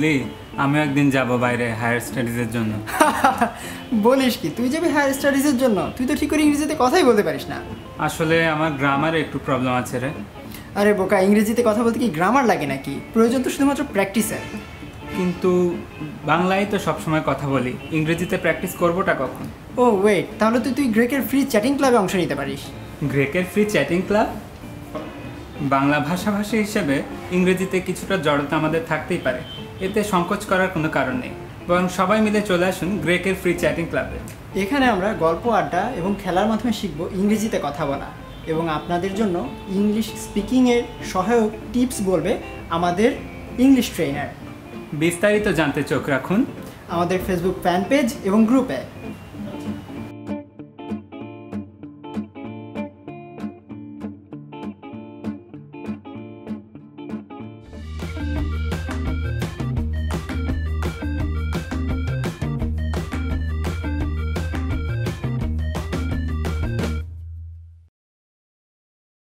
বুঝলি আমিও একদিন যাব বাইরে হায়ার স্টাডিজের জন্য। বলিস কি, তুই যাবি হায়ার স্টাডিজের জন্য? তুই তো ঠিক করে ইংরেজিতে কথাই বলতে পারিস না। আসলে আমার গ্রামারে একটু প্রবলেম আছে রে। আরে বোকা, ইংরেজিতে কথা বলতে কি গ্রামার লাগে নাকি? প্রয়োজন তো শুধুমাত্র প্র্যাকটিসের। কিন্তু বাংলায় তো সবসময় কথা বলি, ইংরেজিতে প্র্যাকটিস করবোটা কখন? ও ওয়েট, তাহলে তুই গ্রেকের ফ্রি চ্যাটিং ক্লাবে অংশ নিতে পারিস। গ্রেকের ফ্রি চ্যাটিং ক্লাব? বাংলা ভাষাভাষী হিসেবে ইংরেজিতে কিছুটা জড়তা আমাদের থাকতেই পারে, এতে সংকোচ করার কোনো কারণ নেই। বরং সবাই মিলে চলে আসুন গ্রেকের ফ্রি চ্যাটিং ক্লাবে। এখানে আমরা গল্প, আড্ডা এবং খেলার মাধ্যমে শিখব ইংরেজিতে কথা বলা, এবং আপনাদের জন্য ইংলিশ স্পিকিংয়ের সহায়ক টিপস বলবে আমাদের ইংলিশ ট্রেনার। বিস্তারিত জানতে চোখ রাখুন আমাদের ফেসবুক ফ্যান পেজ এবং গ্রুপে।